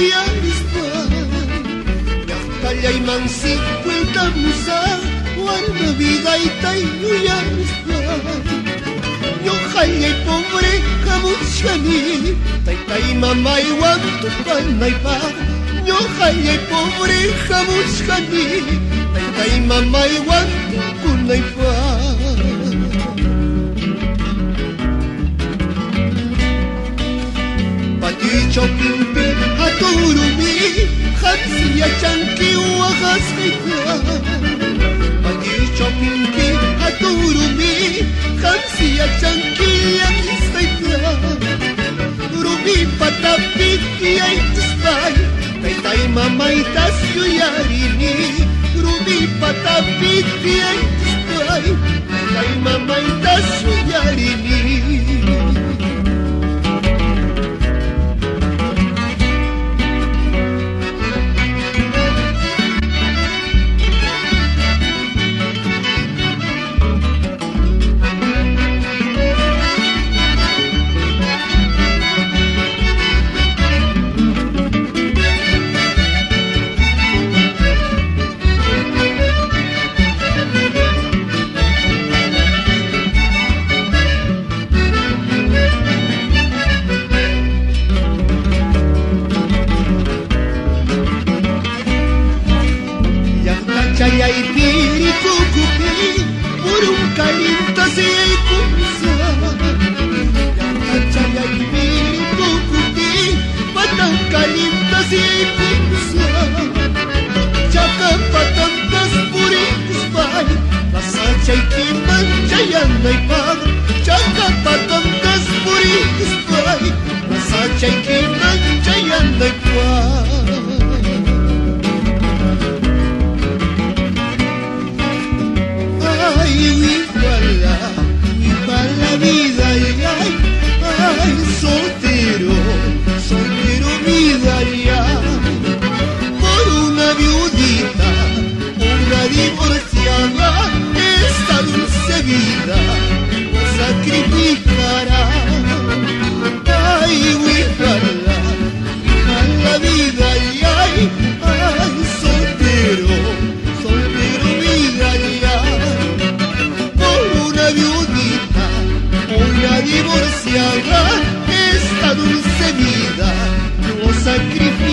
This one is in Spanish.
يرزقان يختلي منسي والتمسا والنبيغا يتيو يرزقان يخلي pobre kamuchani tay mamay wanto panay pa يخلي pobre kamuchani tay mamay wanto kunay pa Chopimpi haturumi khansiya chanki wa khasita Pati chopimpi haturumi khansiya chanki ya khasita Rubi patapiti ay tisbay tay mamay tasyo yarini Rubi patapiti ay tisbay tay mamay tasyo yarini Chayay piri kukupi Burung kalinta siyay kumsa Chayay piri kukupi Patang kalinta siyay kumsa Chaka patantas puring kusbay Nasa chay kiman chayan ay pag Chaka patantas puring kusbay Nasa chay kiman chayan ay pag viva la vida, ay, soltero, soltero vida ya, por una viudita, una divorciada, esta dulce vida lo sacrificará, ay, viva la vida, ay, soltero, soltero vida ya. Viudita, una divorciada, esta dulce vida lo sacrifica.